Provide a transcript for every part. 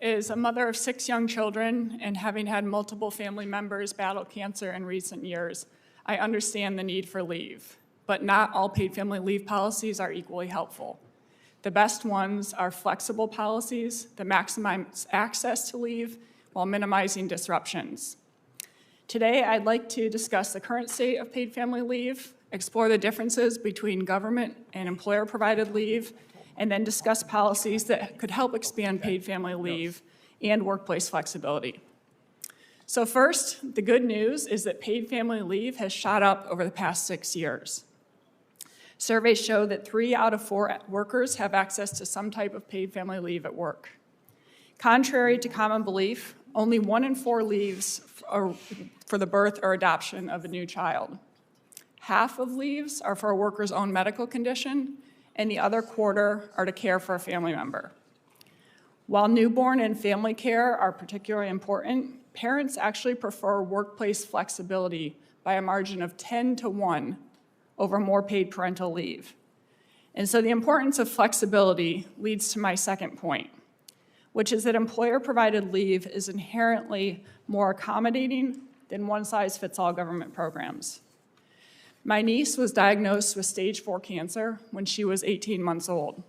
As a mother of 6 young children and having had multiple family members battle cancer in recent years, I understand the need for leave, but not all paid family leave policies are equally helpful. The best ones are flexible policies that maximize access to leave while minimizing disruptions. Today, I'd like to discuss the current state of paid family leave, explore the differences between government and employer-provided leave, and then discuss policies that could help expand paid family leave and workplace flexibility. So first, the good news is that paid family leave has shot up over the past 6 years. Surveys show that 3 out of 4 workers have access to some type of paid family leave at work. Contrary to common belief, only 1 in 4 leaves are for the birth or adoption of a new child. Half of leaves are for a worker's own medical condition, and the other quarter are to care for a family member. While newborn and family care are particularly important, parents actually prefer workplace flexibility by a margin of 10 to 1 over more paid parental leave. And so the importance of flexibility leads to my second point, which is that employer-provided leave is inherently more accommodating than one-size-fits-all government programs. My niece was diagnosed with stage 4 cancer when she was 18 months old.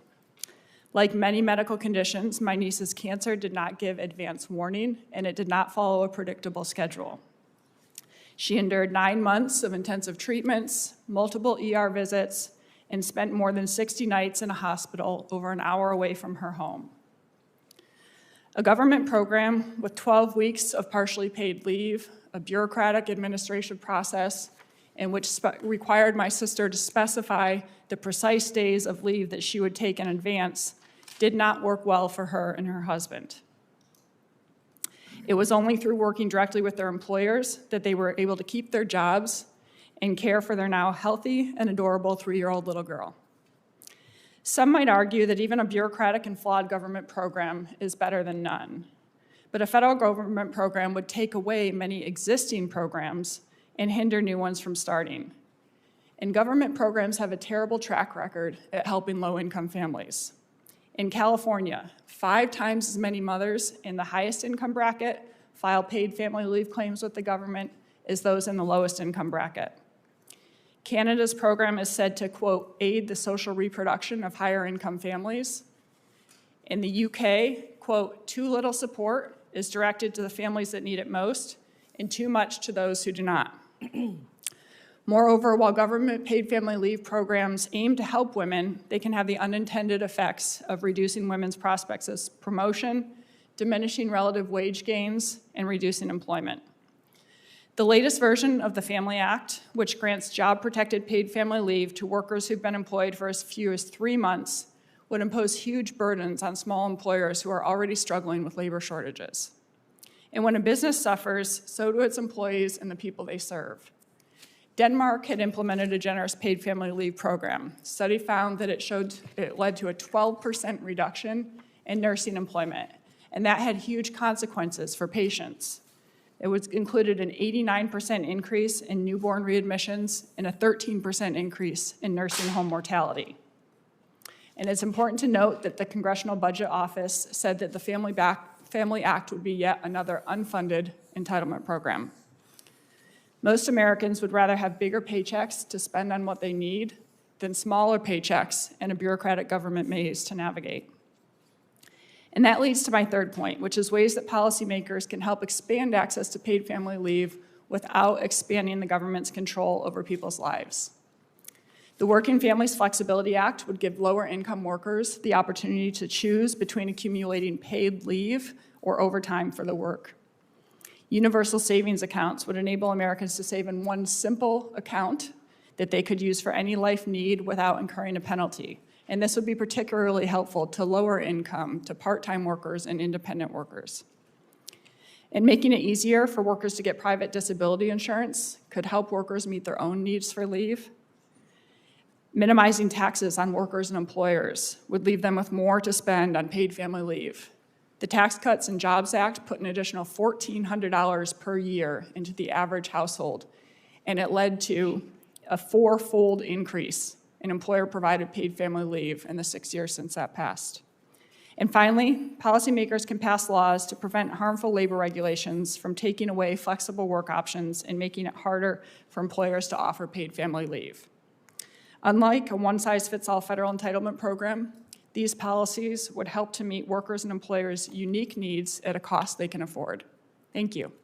Like many medical conditions, my niece's cancer did not give advance warning, and it did not follow a predictable schedule. She endured 9 months of intensive treatments, multiple ER visits, and spent more than 60 nights in a hospital over an hour away from her home. A government program with 12 weeks of partially paid leave, a bureaucratic administration process, and which required my sister to specify the precise days of leave that she would take in advance, did not work well for her and her husband. It was only through working directly with their employers that they were able to keep their jobs and care for their now healthy and adorable 3-year-old little girl. Some might argue that even a bureaucratic and flawed government program is better than none. But a federal government program would take away many existing programs and hinder new ones from starting. And government programs have a terrible track record at helping low-income families. In California, 5 times as many mothers in the highest income bracket file paid family leave claims with the government as those in the lowest income bracket. Canada's program is said to, quote, aid the social reproduction of higher income families. In the UK, quote, too little support is directed to the families that need it most and too much to those who do not. Moreover, while government paid family leave programs aim to help women, they can have the unintended effects of reducing women's prospects as promotion, diminishing relative wage gains, and reducing employment. The latest version of the Family Act, which grants job-protected paid family leave to workers who've been employed for as few as 3 months, would impose huge burdens on small employers who are already struggling with labor shortages. And when a business suffers, so do its employees and the people they serve. Denmark had implemented a generous paid family leave program. A study found that it led to a 12% reduction in nursing employment, and that had huge consequences for patients. It included an 89% increase in newborn readmissions and a 13% increase in nursing home mortality. And it's important to note that the Congressional Budget Office said that the Family Act would be yet another unfunded entitlement program. Most Americans would rather have bigger paychecks to spend on what they need than smaller paychecks and a bureaucratic government maze to navigate. And that leads to my third point, which is ways that policymakers can help expand access to paid family leave without expanding the government's control over people's lives. The Working Families Flexibility Act would give lower-income workers the opportunity to choose between accumulating paid leave or overtime for the work. Universal savings accounts would enable Americans to save in one simple account that they could use for any life need without incurring a penalty. And this would be particularly helpful to lower income, to part-time workers and independent workers. And making it easier for workers to get private disability insurance could help workers meet their own needs for leave. Minimizing taxes on workers and employers would leave them with more to spend on paid family leave. The Tax Cuts and Jobs Act put an additional $1,400 per year into the average household, and it led to a 4-fold increase in employer-provided paid family leave in the 6 years since that passed. And finally, policymakers can pass laws to prevent harmful labor regulations from taking away flexible work options and making it harder for employers to offer paid family leave. Unlike a one-size-fits-all federal entitlement program, these policies would help to meet workers' and employers' unique needs at a cost they can afford. Thank you.